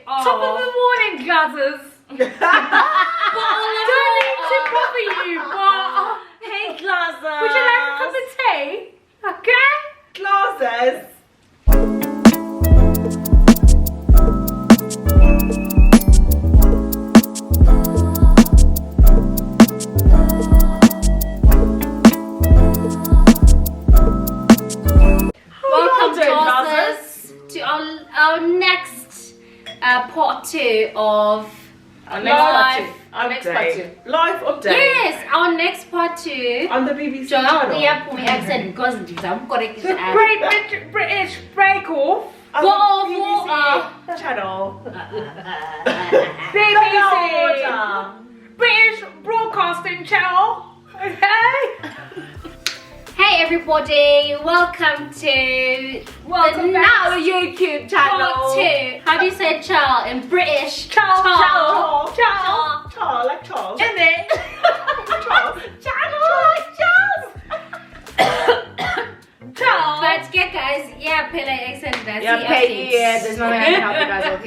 Top of the morning, Glazzers. Don't need to bother you, but Hey, Glazzers. would you like a cup of tea? Okay. Glazzers. Welcome, Glazzers, to our next part 2 of Our live. next part two. Live update. Yes, our next part 2. On the BBC So channel. yeah, for my accent because I'm correct. Great British Break Off. On What the BBC channel. BBC Order. British Broadcasting Channel. Okay. Hey everybody, welcome to Welcome the back now to YouTube channel. part 2. How do you say child in British? Charles. Child. Charles. Charles. Like Charles. Isn't it? Charles. Child. But yeah guys, yeah, play like accent there. There's no way I can help you guys out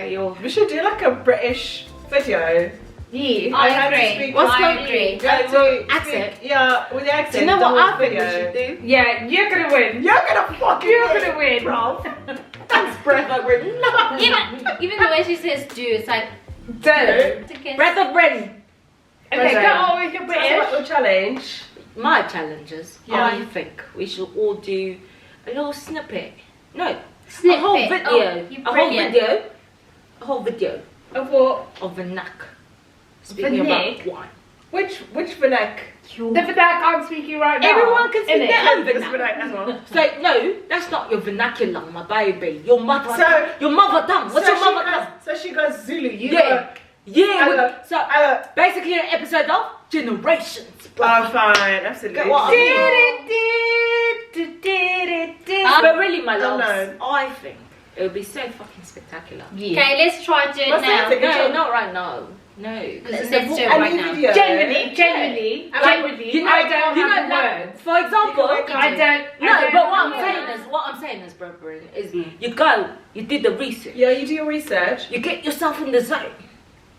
here. We should do like a British video. Yeah. I have to agree. speak- What's I called- agree. You have to Accent? speak- Yeah, with the accent. Do you know the what whole I think we should do? Yeah, you're gonna win. You're gonna fucking win. bro. Thanks, breath of wind. Even the way she says do, it's like Do. Breath of wind. Okay, Okay. go on with your Tell us about British. your challenge. My challenges. Yeah. I think we should all do a little snippet. No, Snippet. a whole video. Oh, you're a whole brilliant. video. A whole video Of what? of a knack. Speaking about wine. Which vernac? The vernac I'm speaking right now. Everyone can speak their own This vernac. vernac as well. So no, that's not your vernacular, my baby. Your mother, So- your mother tongue. What's your mother tongue? So she goes Zulu. You Yeah, yeah. Hello. So basically, an episode of Generations. go. Oh, fine. Absolutely. Get what I But really, my Oh, loves, no. I think it would be so fucking spectacular. Okay, let's try to do it What's now. that? No, not right now. No. 'cause Let's it's do a it book- right now. Video. Genuinely, Yeah. genuinely, Like, genuinely. You know, I don't you have know, the like, words. for example, You can I don't. no, I don't but what have I'm the saying words. is, brethren, is you go, you did the research, Yeah, you do your research. you get yourself in the zone.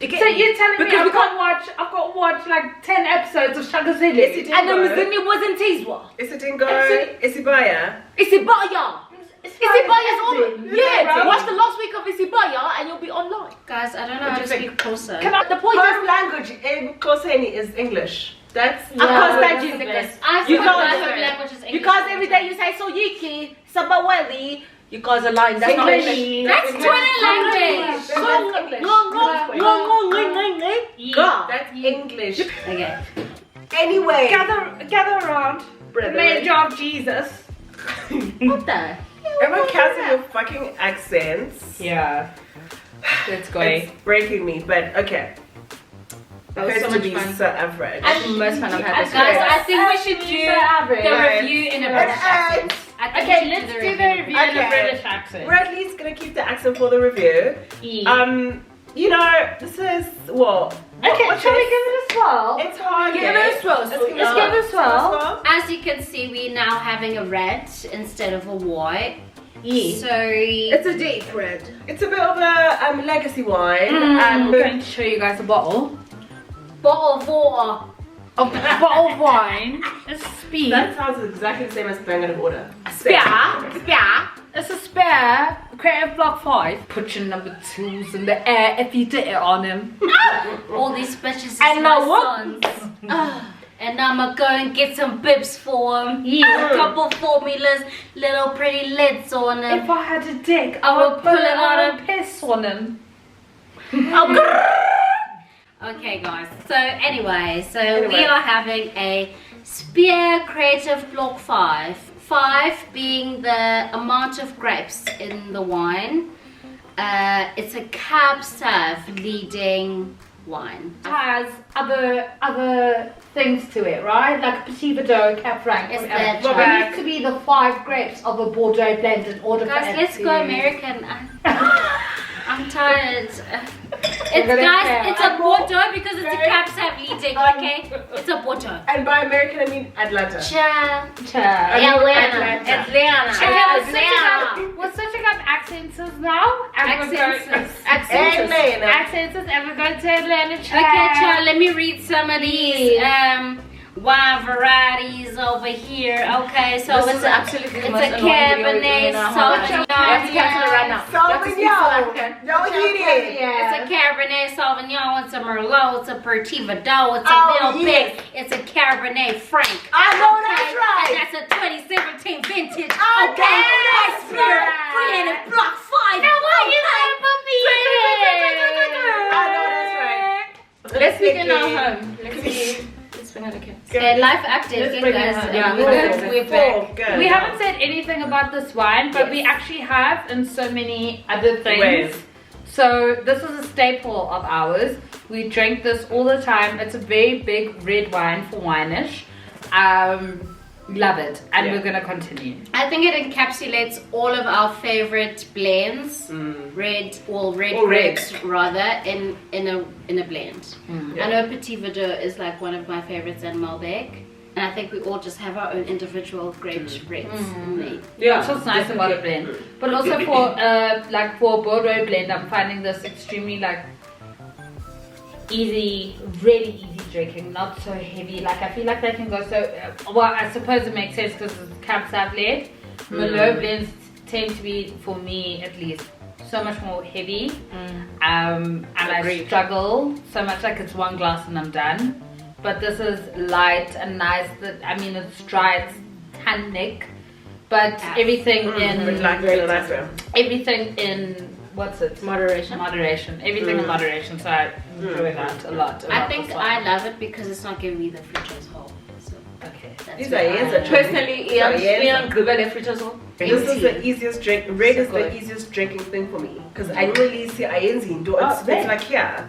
You get So you're telling me because I've we got can't. I've got to watch like 10 episodes of Shaka Is Zulu. it And then Dingo? it wasn't Tizwa. Is it Dingo? Is Is it Baya? Isibaya. Isibaya's on. Yeah, bro. watch the last week of Isibaya and you'll be online. Guys, I don't know how to speak closer. Can I, the point Home is, language in Koseni is English. That's I can't Yeah, stand that's you the English. best. I You speak can't my do home it. language is English. Because every day you say Soyiki, Sabaweli, you guys are lying. That's not English. English. That's English. Twitter language. That's English. God. That's English. Okay. Anyway. Gather around. The Brethren. main job, Jesus. What the? Everyone cancel your fucking accents. Yeah. Let's go. It's breaking me, but okay. That was Supposed so to much be fun. so average. That's the most fun I've had this Guys, year. I think we should do the review in a British accent. I think Okay, we should let's do the review in Okay. a British accent. We're at least gonna keep the accent for the review. You know, this is what? Okay, What shall we is- give it a swirl? It's hard. Give it a swirl. Let's give Let's give it a swirl. As you can see, we're now having a red instead of a white. Yeah. So It's a deep red. It's a bit of a legacy wine. I'm going to show you guys a bottle. bottle of water. A bottle of wine. It's speed. That sounds exactly the same as the Bang Order. Spare. It's a spare Creative Block 5. Put your number 2s in the air if you did it on him. All these bitches is And my now what? sons. And I'ma go and get some bibs for them. Yeah. A couple formulas, little pretty lids on them. If I had a dick, I I would would pull pull it it out out and and piss on him. Okay guys, so anyway, we are having a Spear Creative Block 5. 5 being the amount of grapes in the wine. It's a cab serve leading wine. It has other things to it, right? Like a Petit Verdot, Cab Franc, It's whatever. the But it needs to be the 5 grapes of a Bordeaux blend in order for Guys, it let's to... go American. I'm tired. It's guys, it's a Bordeaux because it's a Caps have leading, okay? It's a Bordeaux. And by American, I mean Atlanta. Cha. Atlanta. We're switching up accents now. Accents. Atlanta. Accents, and we're going to Atlanta. Okay, Cha, let me read some of these wine varieties over here. Okay, so This it's is a absolutely the most annoying Cabernet video in our whole life. You have to cancel it right now. Sauvignon. Don't eat it. It's a Cabernet Sauvignon, it's a Merlot, it's a Petit Verdot, it's a Malbec, it's a Cabernet Franc. I know that's right. And that's a 2017 vintage. I Okay, know that's right. Creative Block 5. Now why you gonna put me in I know that's right. Let's begin our home. Let's bring out the kids. Okay, life update. Let's bring guys. it home. Yeah, We're back. Good. We haven't said anything about this wine, but we actually have in so many other things. Ways. So this is a staple of ours. We drink this all the time. It's a very big red wine for Wineish. Love it, and we're gonna continue. I think it encapsulates all of our favorite blends, red grapes rather, in a blend. I know Petit Verdot is like one of my favorites, and Malbec, and I think we all just have our own individual grape spreads made. Yeah. That's what's nice about a blend. But also for like for a Bordeaux blend, I'm finding this extremely like easy, really easy drinking, not so heavy. Like I feel like they can go so well. I suppose it makes sense because it's Cab Sav led. Merlot blends tend to be, for me at least, so much more heavy. And I struggle so much. Like it's one glass and I'm done. But this is light and nice. I mean, it's dry, it's tannic, but everything in Like very nice one. everything in what's it? Moderation. Everything in moderation. So I enjoy that a lot. I think I love it because it's not giving me the fritters whole. So Okay. that's These why are years of Personally, Ian Google every also. This is the easiest drink. Red is the easiest drinking thing for me because I don't really see Ayenzi. It's like yeah.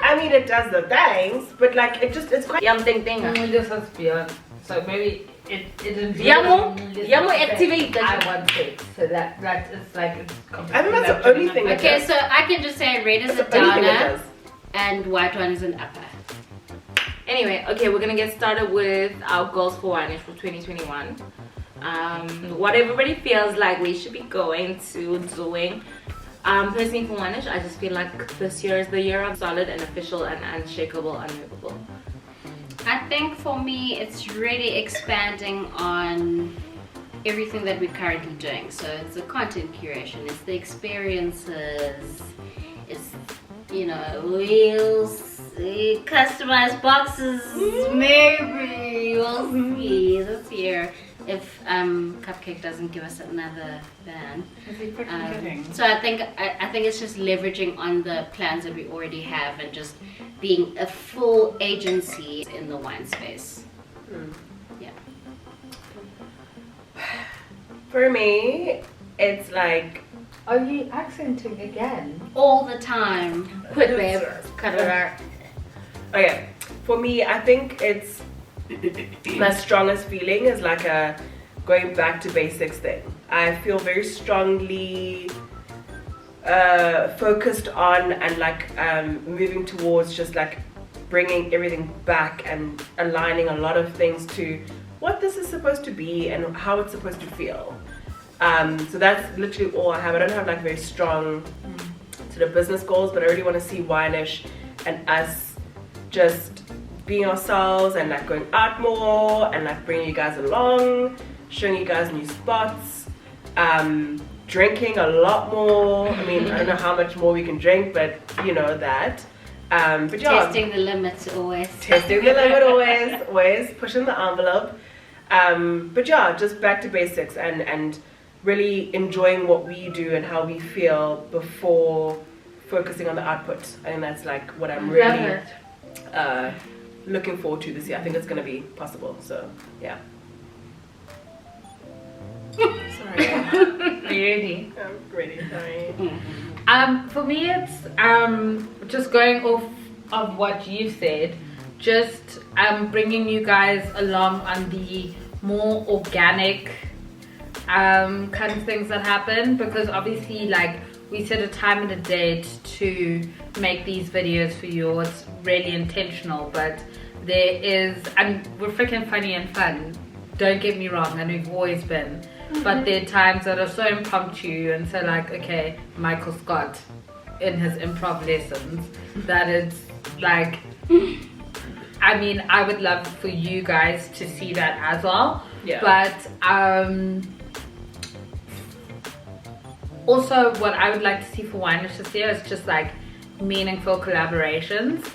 I mean, it does the things, but like it's quite. Yum ting ting. This has beyond. So maybe it didn't. Yamu activate. I want it. So that is like it's. I think that's the only thing. it Okay, does. so I can just say red is a That's the only thing it downer does. and white one is an upper. Anyway, okay, we're gonna get started with our goals for Wineish for 2021. What everybody feels like we should be going to doing. Personally for Wineish, I just feel like this year is the year of solid and official and unshakable, unmovable. I think for me it's really expanding on everything that we're currently doing. So it's the content curation, it's the experiences, it's, you know, wheels, customized boxes, maybe we'll see this year if Cupcake doesn't give us another van. So I think it's just leveraging on the plans that we already have and just being a full agency in the wine space. Yeah. For me, it's like Are you accenting again? All the time. Quit, babe. Cut it out. okay. For me, I think it's my strongest feeling is like a going back to basics thing. I feel very strongly focused on and like moving towards just like bringing everything back and aligning a lot of things to what this is supposed to be and how it's supposed to feel. So that's literally all I have. I don't have like very strong sort of business goals, but I really want to see Wineish and us just being ourselves and like going out more and like bringing you guys along, showing you guys new spots, drinking a lot more. I mean, I don't know how much more we can drink, but you know that. But yeah, Testing the limits always. testing the limit always pushing the envelope. But yeah, just back to basics and really enjoying what we do and how we feel before focusing on the output. I think that's like what I'm really looking forward to this year. I think it's going to be possible. So yeah. Sorry. Are you ready? I'm ready. Sorry. For me, it's just going off of what you said, just bringing you guys along on the more organic kind of things that happen, because obviously like we set a time and a date to make these videos for you. It's really intentional, but there is, and we're freaking funny and fun, don't get me wrong, and we've always been, but there are times that are so impromptu and so like, okay, Michael Scott in his improv lessons, that it's like, I mean, I would love for you guys to see that as well. Yeah. But also what I would like to see for Wine-ish this year is just like meaningful collaborations.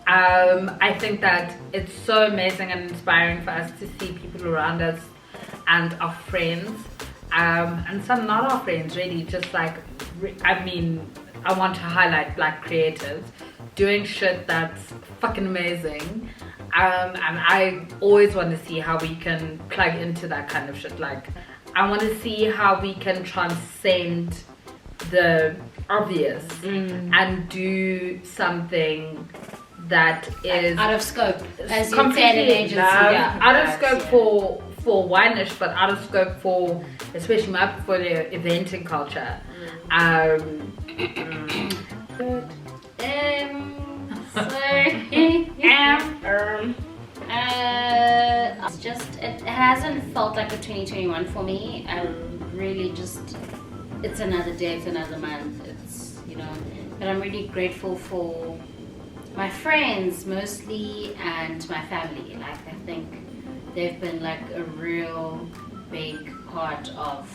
I think that it's so amazing and inspiring for us to see people around us and our friends, and some not our friends really, just like, I mean, I want to highlight Black creatives doing shit that's fucking amazing, and I always want to see how we can plug into that kind of shit. Like, I want to see how we can transcend the obvious and do something that is out of scope, as you completely said in agency. yeah, out of scope for Wine-ish, but out of scope for especially my portfolio eventing culture. It's just, it hasn't felt like a 2021 for me. Really just, it's another day, it's another month, it's, you know, but I'm really grateful for my friends mostly and my family. Like, I think they've been like a real big part of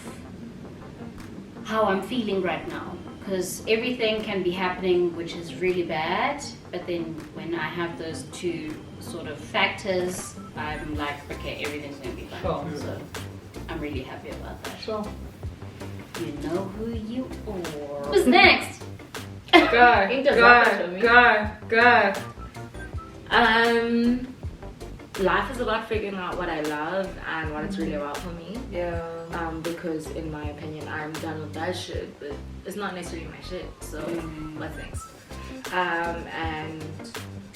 how I'm feeling right now, because everything can be happening which is really bad, but then when I have those two sort of factors, I'm like, okay, everything's gonna be fine. Sure. So I'm really happy about that. Sure. You know who you are. Who's next? He Go, does that for me. go. Life is about figuring out what I love and what it's really about for me. Yeah. Because in my opinion, I'm done with that shit, but it's not necessarily my shit. So what's next? And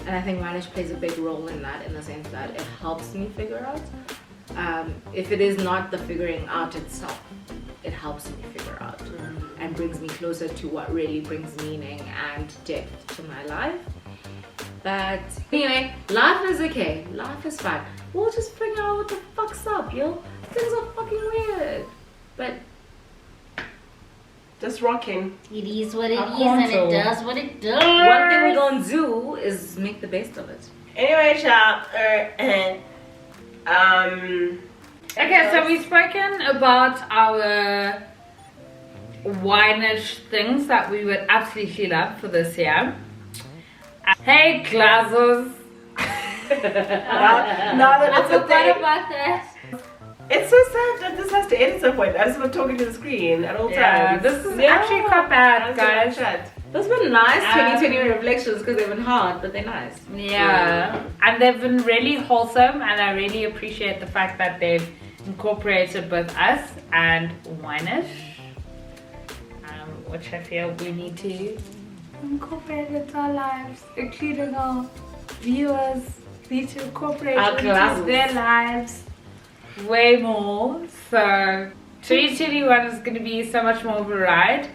I think Wine-ish plays a big role in that, in the sense that it helps me figure out. If it is not the figuring out itself, it helps me figure out and brings me closer to what really brings meaning and depth to my life. But anyway, life is okay. Life is fine. We'll just figure out what the fuck's up, yo. Things are fucking weird. But Just rocking. It is what it I is, can't and tell. it does what it does. one thing we're gonna do is make the best of it. Anyway, child. Okay, so we've spoken about our Wine-ish things that we would absolutely love for this year. Hey, DLAZZERS. now that I it's a forgot thing, about that. it's so sad that this has to end at some point. I just want talking to the screen at all Yeah, times. this is actually quite bad, guys. Those were nice 2020 reflections because they've been hard, but they're nice. Yeah, and they've been really wholesome, and I really appreciate the fact that they've incorporated both us and Wine-ish, which I feel we need to incorporate into our lives, including our viewers. Need to incorporate Our into classes. their lives way more. So 2021 is going to be so much more of a ride.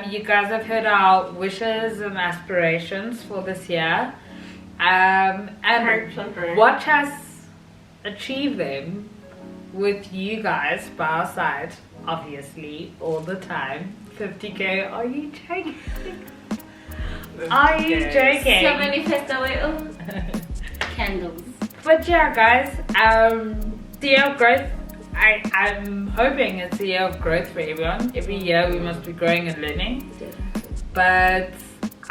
You guys have heard our wishes and aspirations for this year, and watch us achieve them with you guys by our side, obviously, all the time. 50k, are you joking? Are you joking? So many festival. Candles. But yeah, guys, the year of growth, I'm hoping it's a year of growth for everyone. Every year we must be growing and learning. But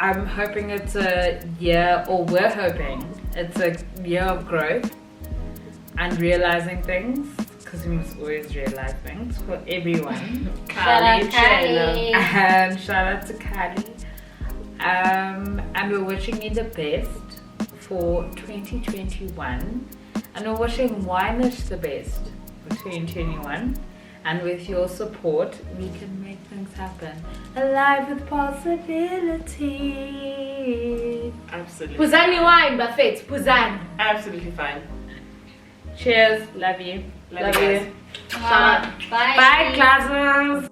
I'm hoping it's a year, or we're hoping it's a year of growth and realizing things, because we must always realize things for everyone. Shout out Kylie. And shout out to Kylie. And we're wishing you the best for 2021, and we're wishing Wine-ish the best for 2021, and with your support we can make things happen. Alive with possibility. Absolutely. Puzani wine, buffet. Puzan. Absolutely fine. Cheers, love you. Love you guys. Bye. Bye, DLAZZERS.